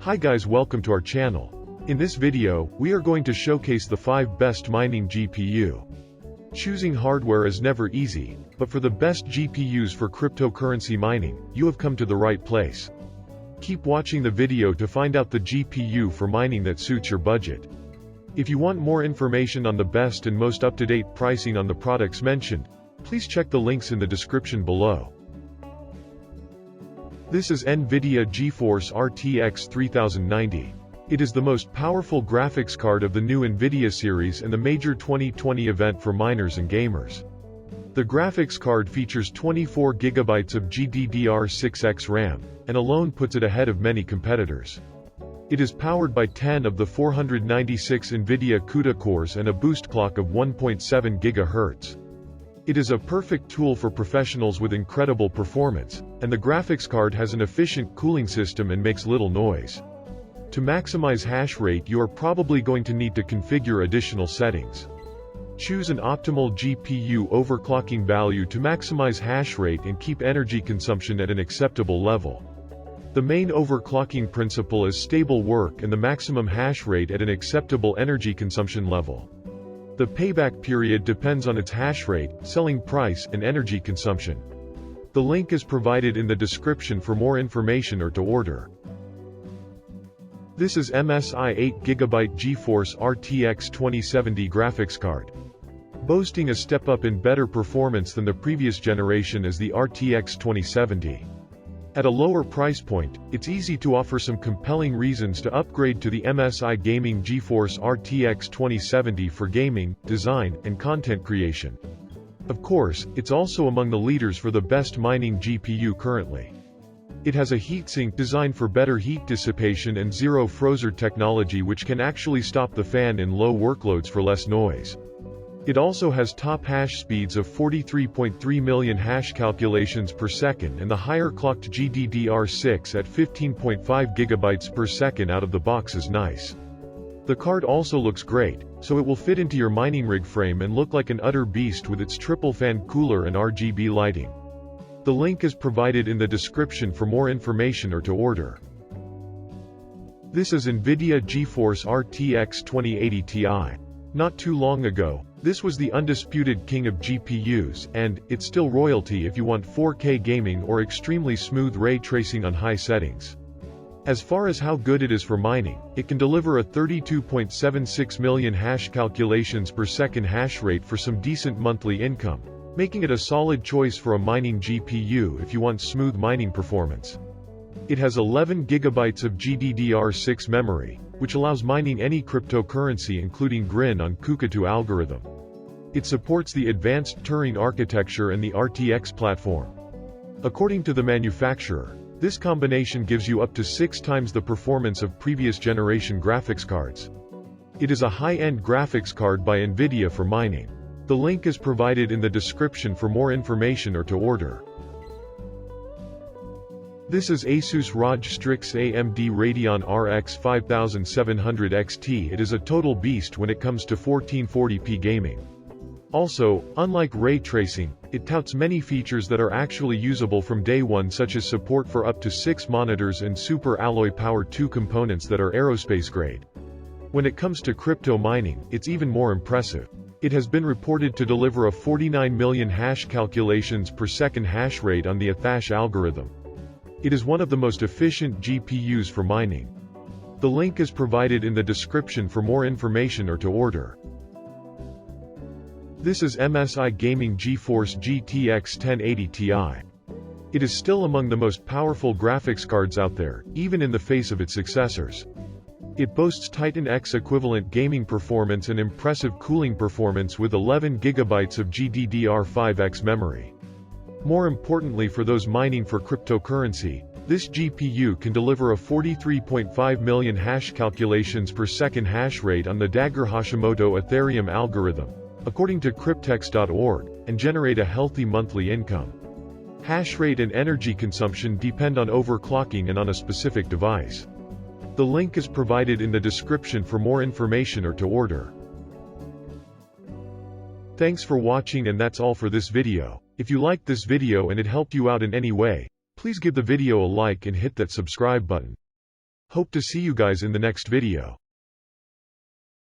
Hi guys, welcome to our channel. In this video, we are going to showcase the 5 best mining GPU. Choosing hardware is never easy, but for the best GPUs for cryptocurrency mining, you have come to the right place. Keep watching the video to find out the GPU for mining that suits your budget. If you want more information on the best and most up-to-date pricing on the products mentioned, please check the links in the description below. This is Nvidia GeForce RTX 3090. It is the most powerful graphics card of the new Nvidia series and the major 2020 event for miners and gamers. The graphics card features 24 GB of GDDR6X RAM, and alone puts it ahead of many competitors. It is powered by 10 of the 496 Nvidia CUDA cores and a boost clock of 1.7 GHz. It is a perfect tool for professionals with incredible performance, and the graphics card has an efficient cooling system and makes little noise. To maximize hash rate, you are probably going to need to configure additional settings. Choose an optimal GPU overclocking value to maximize hash rate and keep energy consumption at an acceptable level. The main overclocking principle is stable work and the maximum hash rate at an acceptable energy consumption level. The payback period depends on its hash rate, selling price, and energy consumption. The link is provided in the description for more information or to order. This is MSI 8GB GeForce RTX 2070 graphics card. Boasting a step up in better performance than the previous generation is the RTX 2070. At a lower price point, it's easy to offer some compelling reasons to upgrade to the MSI Gaming GeForce RTX 2070 for gaming, design, and content creation. Of course, it's also among the leaders for the best mining GPU currently. It has a heatsink designed for better heat dissipation and zero frozer technology, which can actually stop the fan in low workloads for less noise. It also has top hash speeds of 43.3 million hash calculations per second and the higher clocked GDDR6 at 15.5 GB per second out of the box is nice. The card also looks great, so it will fit into your mining rig frame and look like an utter beast with its triple fan cooler and RGB lighting. The link is provided in the description for more information or to order. This is Nvidia GeForce RTX 2080 Ti. Not too long ago, this was the undisputed king of GPUs, and it's still royalty if you want 4K gaming or extremely smooth ray tracing on high settings. As far as how good it is for mining, it can deliver a 32.76 million hash calculations per second hash rate for some decent monthly income, making it a solid choice for a mining GPU if you want smooth mining performance. It has 11 GB of GDDR6 memory, which allows mining any cryptocurrency including GRIN on Cuckoo algorithm. It supports the advanced Turing architecture and the RTX platform. According to the manufacturer, this combination gives you up to 6 times the performance of previous generation graphics cards. It is a high-end graphics card by Nvidia for mining. The link is provided in the description for more information or to order. This is ASUS ROG Strix AMD Radeon RX 5700 XT. It is a total beast when it comes to 1440p gaming. Also, unlike ray tracing, it touts many features that are actually usable from day one, such as support for up to 6 monitors and super alloy power 2 components that are aerospace grade. When it comes to crypto mining, it's even more impressive. It has been reported to deliver a 49 million hash calculations per second hash rate on the Axial-Tech algorithm. It is one of the most efficient GPUs for mining. The link is provided in the description for more information or to order. This is MSI Gaming GeForce GTX 1080 Ti. It is still among the most powerful graphics cards out there, even in the face of its successors. It boasts Titan X equivalent gaming performance and impressive cooling performance with 11 GB of GDDR5X memory. More importantly, for those mining for cryptocurrency, this GPU can deliver a 43.5 million hash calculations per second hash rate on the Dagger Hashimoto Ethereum algorithm, according to cryptex.org, and generate a healthy monthly income. Hash rate and energy consumption depend on overclocking and on a specific device. The link is provided in the description for more information or to order. Thanks for watching, and that's all for this video. If you liked this video and it helped you out in any way, please give the video a like and hit that subscribe button. Hope to see you guys in the next video.